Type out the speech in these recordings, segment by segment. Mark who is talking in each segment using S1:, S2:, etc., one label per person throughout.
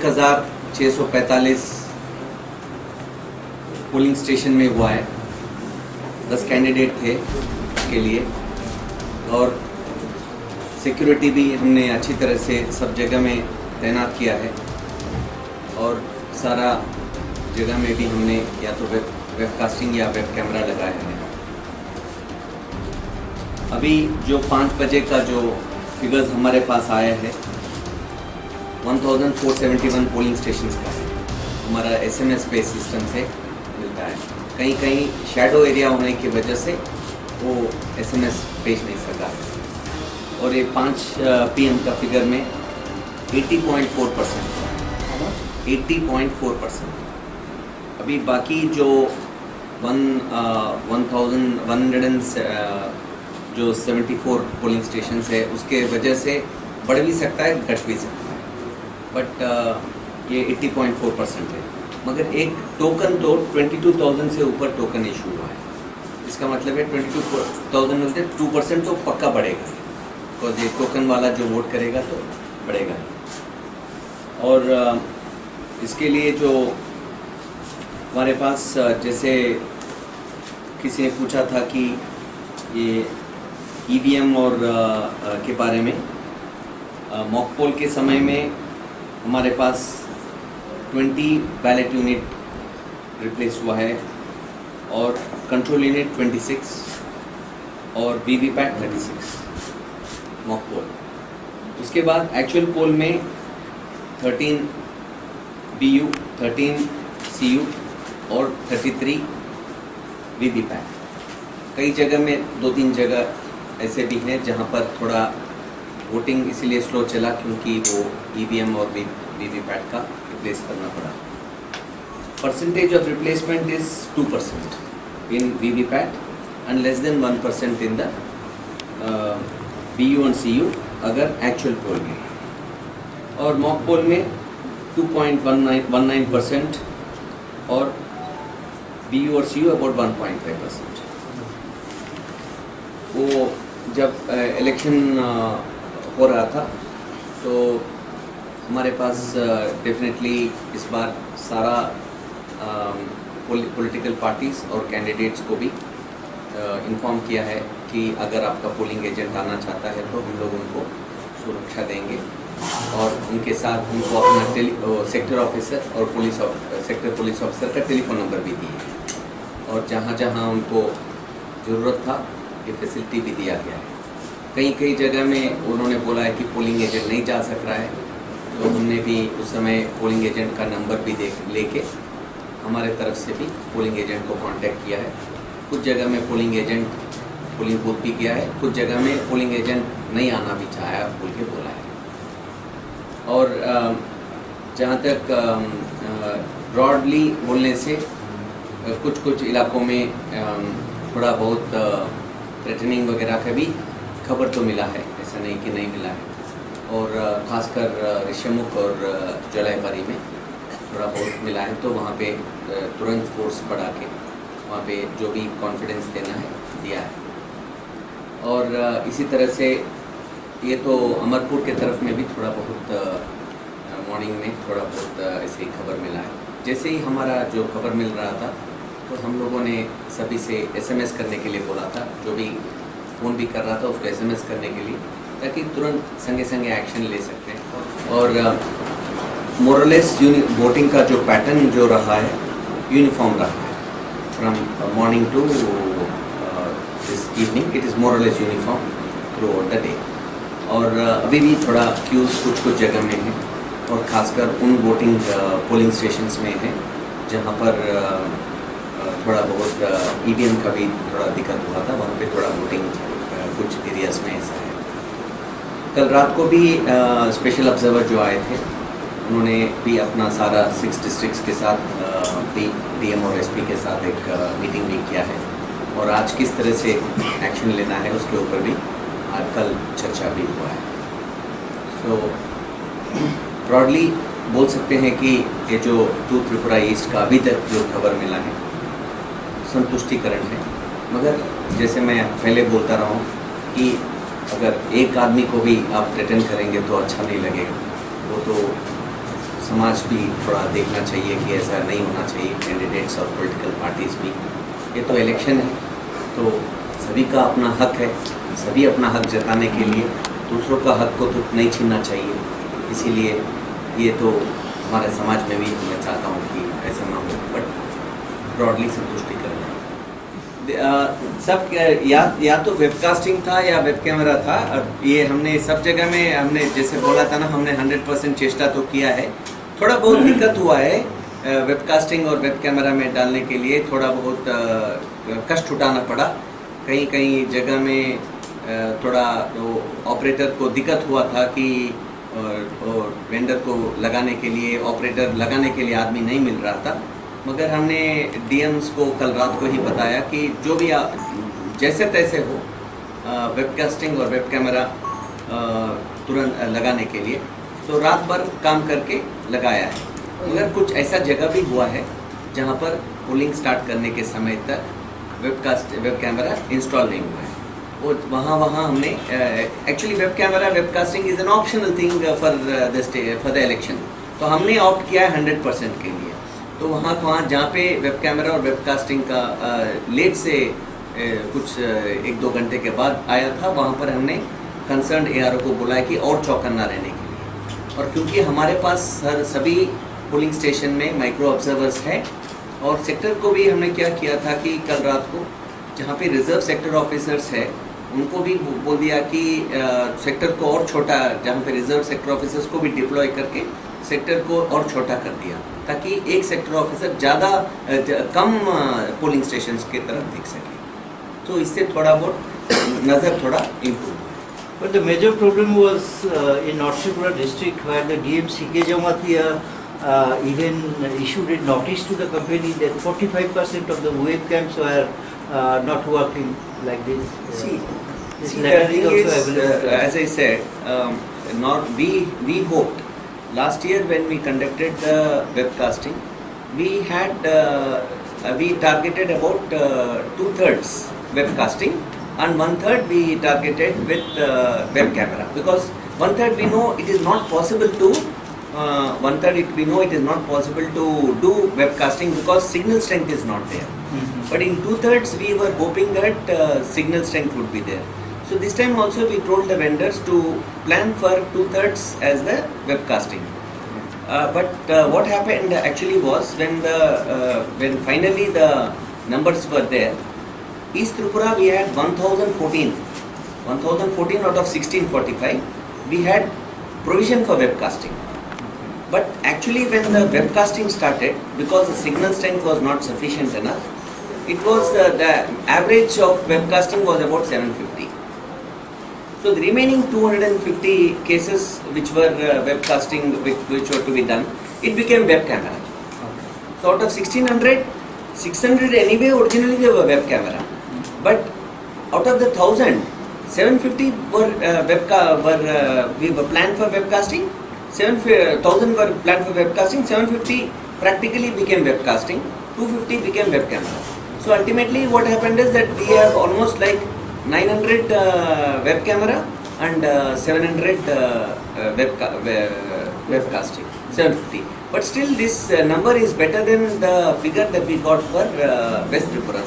S1: 1645 polling station में हुआ है। 10 कैंडिडेट थे उसके लिए, और सिक्योरिटी भी हमने अच्छी तरह से सब जगह में तैनात किया है, और सारा जगह में भी हमने या तो वेबकास्टिंग या वेब कैमरा लगाया है। अभी जो 5 बजे का जो फिगर्स हमारे पास आया है 1471 पोलिंग स्टेशंस का है। हमारा SMS बेस्ड सिस्टम से मिलता है। कहीं कहीं शैडो एरिया होने की वजह से वो SMS भेज नहीं सका है। और ये 5 PM का फिगर में 80.4%, 80.4%। अभी बाकी जो 1174 पोलिंग स्टेशन है उसके वजह से बढ़ भी सकता है, घट भी सकता है, बट ये 80.4% है। मगर एक टोकन तो 22,000 से ऊपर टोकन इशू हुआ है। इसका मतलब है 22,000 में से 2% तो पक्का बढ़ेगा, बिकॉज ये टोकन वाला जो वोट करेगा तो बढ़ेगा। और इसके लिए जो हमारे पास, जैसे किसी ने पूछा था कि ये EVM और के बारे में, मॉक पोल के समय में हमारे पास 20 बैलेट यूनिट रिप्लेस हुआ है, और कंट्रोल यूनिट 26 और VVPAT 36 मॉक पोल। उसके बाद एक्चुअल पोल में 13 BU, 13 CU और 33 VVPAT। कई जगह में 2-3 जगह ऐसे भी हैं जहां पर थोड़ा वोटिंग इसलिए स्लो चला क्योंकि वो EVM और VVPAT का रिप्लेस करना पड़ा। Percentage of replacement is 2% in VVPAT and less than 1% in the BU and CU अगर एक्चुअल पोल में। और मॉक पोल में 2.19% और BU और CU अबाउट 1.5%। वो जब इलेक्शन हो रहा था तो हमारे पास डेफिनेटली इस बार सारा पॉलिटिकल पार्टीज़ और कैंडिडेट्स को भी इन्फॉर्म किया है कि अगर आपका पोलिंग एजेंट आना चाहता है तो हम लोग उनको सुरक्षा देंगे, और उनके साथ उनको अपना सेक्टर ऑफिसर और सेक्टर पुलिस ऑफिसर का टेलीफोन नंबर भी दिए, और जहाँ जहाँ उनको ज़रूरत था ये फैसिलिटी भी दिया गया है। कई जगह में उन्होंने बोला है कि पोलिंग एजेंट नहीं जा सक रहा है, तो हमने भी उस समय पोलिंग एजेंट का नंबर भी लेके हमारे तरफ से भी पोलिंग एजेंट को कांटेक्ट किया है। कुछ जगह में पोलिंग एजेंट पोलिंग बूथ भी किया है, कुछ जगह में पोलिंग एजेंट नहीं आना भी चाहा बोल के बोला है। और जहाँ तक ब्रॉडली बोलने से कुछ इलाकों में थोड़ा बहुत थ्रेटनिंग वगैरह का भी खबर तो मिला है, ऐसा नहीं कि नहीं मिला है। और खासकर ऋषिमुख और जलाईबारी में थोड़ा बहुत मिला है, तो वहाँ पे तुरंत फोर्स बढ़ा के वहाँ पे जो भी कॉन्फिडेंस देना है दिया है। और इसी तरह से ये तो अमरपुर के तरफ में भी थोड़ा बहुत मॉर्निंग में थोड़ा बहुत ऐसे ही खबर मिला है। जैसे ही हमारा जो खबर मिल रहा था तो हम लोगों ने सभी से SMS करने के लिए बोला था, जो भी फ़ोन भी कर रहा था उसको SMS करने के लिए, ताकि तुरंत संगे संगे एक्शन ले सकते हैं। और मोरलेस वोटिंग का जो पैटर्न जो रहा है यूनिफॉर्म रहा है from morning to this evening, it is more less uniform throughout the day. और अभी भी थोड़ा क्यूज़ कुछ जगह में है, और ख़ासकर उन वोटिंग पोलिंग स्टेशंस में है जहाँ पर थोड़ा बहुत EVM का भी थोड़ा दिक्कत हुआ था, वहाँ पे थोड़ा वोटिंग कुछ एरियाज़ में ऐसा है। कल रात को भी स्पेशल ऑब्जर्वर जो आए थे उन्होंने भी अपना सारा 6 डिस्ट्रिक्ट्स के साथ DM और SP के साथ एक मीटिंग भी किया है, और आज किस तरह से एक्शन लेना है उसके ऊपर भी आज कल चर्चा भी हुआ है। सो ब्रॉडली बोल सकते हैं कि ये जो 2 त्रिपुरा ईस्ट का अभी तक जो खबर मिला है संतुष्टिकरण है। मगर जैसे मैं पहले बोलता रहा हूँ कि अगर एक आदमी को भी आप थ्रेटन करेंगे तो अच्छा नहीं लगेगा, वो तो समाज भी थोड़ा देखना चाहिए कि ऐसा नहीं होना चाहिए, कैंडिडेट्स और पॉलिटिकल पार्टीज़ भी। ये तो इलेक्शन है, तो सभी का अपना हक है, सभी अपना हक जताने के लिए दूसरों का हक को तो नहीं छीनना चाहिए। इसीलिए ये तो हमारे समाज में भी मैं चाहता हूँ कि ऐसा ना हो, बट ब्रॉडली संतुष्टि करना सब या तो वेबकास्टिंग था या वेब कैमरा था। अब ये हमने सब जगह में हमने जैसे बोला था ना, हमने 100% चेष्टा तो किया है। थोड़ा बहुत दिक्कत हुआ है वेबकास्टिंग और वेब कैमरा में डालने के लिए, थोड़ा बहुत कष्ट उठाना पड़ा। कहीं कहीं जगह में थोड़ा वो ऑपरेटर को दिक्कत हुआ था कि और वेंडर को लगाने के लिए, ऑपरेटर लगाने के लिए आदमी नहीं मिल रहा था। मगर हमने डीएम्स को कल रात को ही बताया कि जो भी जैसे तैसे हो वेबकास्टिंग और वेब कैमरा तुरंत लगाने के लिए, तो रात भर काम करके लगाया है। मगर कुछ ऐसा जगह भी हुआ है जहां पर पोलिंग स्टार्ट करने के समय तक वेब कैमरा इंस्टॉल नहीं हुआ है। वो वहाँ हमने actually web camera webcasting is an optional thing for the election, तो हमने ऑप्ट किया है 100% के लिए। तो वहाँ जहाँ पे वेब कैमरा और वेबकास्टिंग का लेट से कुछ 1-2 घंटे के बाद आया था, वहाँ पर हमने कंसर्न एआरओ को बुलाया कि और चौकन्ना रहने के लिए। और क्योंकि हमारे पास सभी पोलिंग स्टेशन में माइक्रो ऑब्जर्वर्स है, और सेक्टर को भी हमने क्या किया था कि कल रात को जहाँ पे रिजर्व सेक्टर ऑफिसर्स है उनको भी बोल दिया कि सेक्टर को और छोटा, जहाँ पे रिजर्व सेक्टर ऑफिसर्स को भी डिप्लॉय करके सेक्टर को और छोटा कर दिया, ताकि एक सेक्टर ऑफिसर ज़्यादा कम पोलिंग स्टेशंस की तरफ दिख सके। तो इससे थोड़ा बहुत नज़र थोड़ा improve.
S2: But the major problem was in North Tripura district, where the DM CK Jamatia even issued a notice to the company that 45% of the webcams were not working like this.
S1: See,
S2: this
S1: the
S2: letter
S1: thing
S2: is also
S1: is,
S2: available.
S1: as I said, we hoped last year when we conducted the webcasting, we targeted about 2/3 webcasting, and 1/3 we targeted with web camera, because 1/3 we know it is not possible to we know it is not possible to do webcasting because signal strength is not there. But in 2/3 we were hoping that signal strength would be there. So this time also we told the vendors to plan for 2/3 as the webcasting. But what happened actually was when finally the numbers were there, East Tripura we had 1014 out of 1645 we had provision for webcasting. But actually when the webcasting started, because the signal strength was not sufficient enough, it was the average of webcasting was about 750. So the remaining 250 cases which were webcasting which were to be done, it became web camera. So out of 1600, 600 anyway originally they were web camera. But out of the 1000, 750 we were planned for webcasting. 1000 were planned for webcasting. 750 practically became webcasting. 250 became web camera. So ultimately, what happened is that we have almost like 900 web camera and 700 webcasting. 750. But still, this number is better than the figure that we got for West Tripura.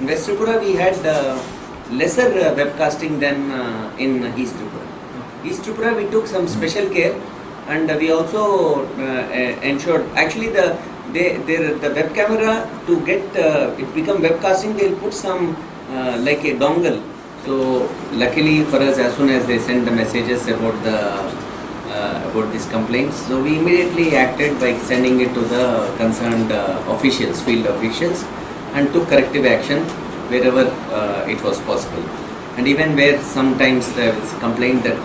S1: In West Tripura, we had lesser webcasting than in East Tripura. East Tripura, we took some special care, and we also ensured. Actually, the web camera, to get it become webcasting, they'll put some like a dongle. So luckily for us, as soon as they sent the messages about these complaints, so we immediately acted by sending it to the concerned officials, field officials, and took corrective action wherever it was possible. And even where sometimes there was complaint that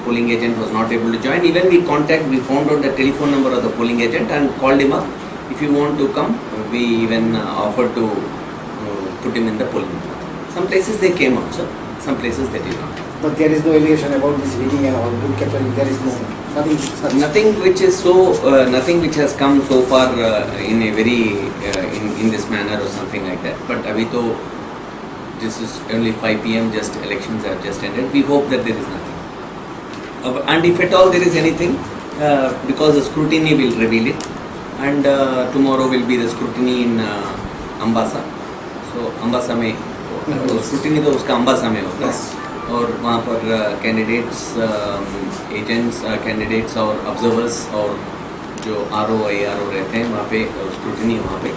S1: polling agent was not able to join, even we found out the telephone number of the polling agent and called him up. If you want to come, we even offered to put him in the polling booth. Some places they came also, some places they did not.
S3: But there is no allegation about this rigging and all. There is nothing.
S1: Nothing which is so, nothing which has come so far in a very in this manner or something like that. But abhi to this is only 5 p.m. Just elections have just ended. We hope that there is nothing. And if at all there is anything, because the scrutiny will reveal it, and tomorrow will be the scrutiny in Ambassa. So Ambassa में scrutiny तो उसका Ambassa में होता है, और वहाँ पर candidates, agents, candidates और ऑब्जर्वर्स और जो RO ARO रहते हैं वहाँ पे स्क्रूटनी वहाँ पे